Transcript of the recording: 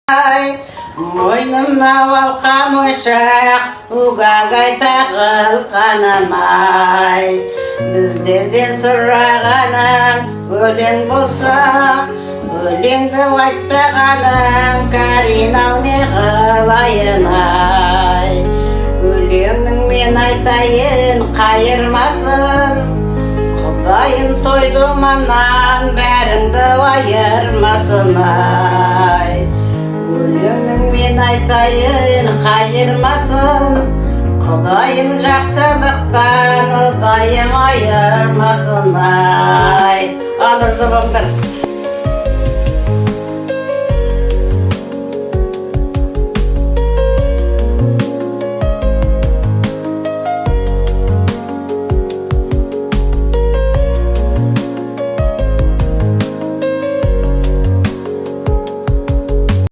Мойнымна алқамышақ, угагай тағылғаным-ай. Біздерден сұрағаның өлең болса, өлеңді айтпағаның Каринау не қылайын-ай. Өлеңнің мен айтайын қайырмасын, Құдайым той думаннан бәріңді айырмасын-ай. Өлеңнің мен айтайын қайырмасын, Құдайым жақсылықтан ұдайым айырмасын-ай. Алырды болыңдар.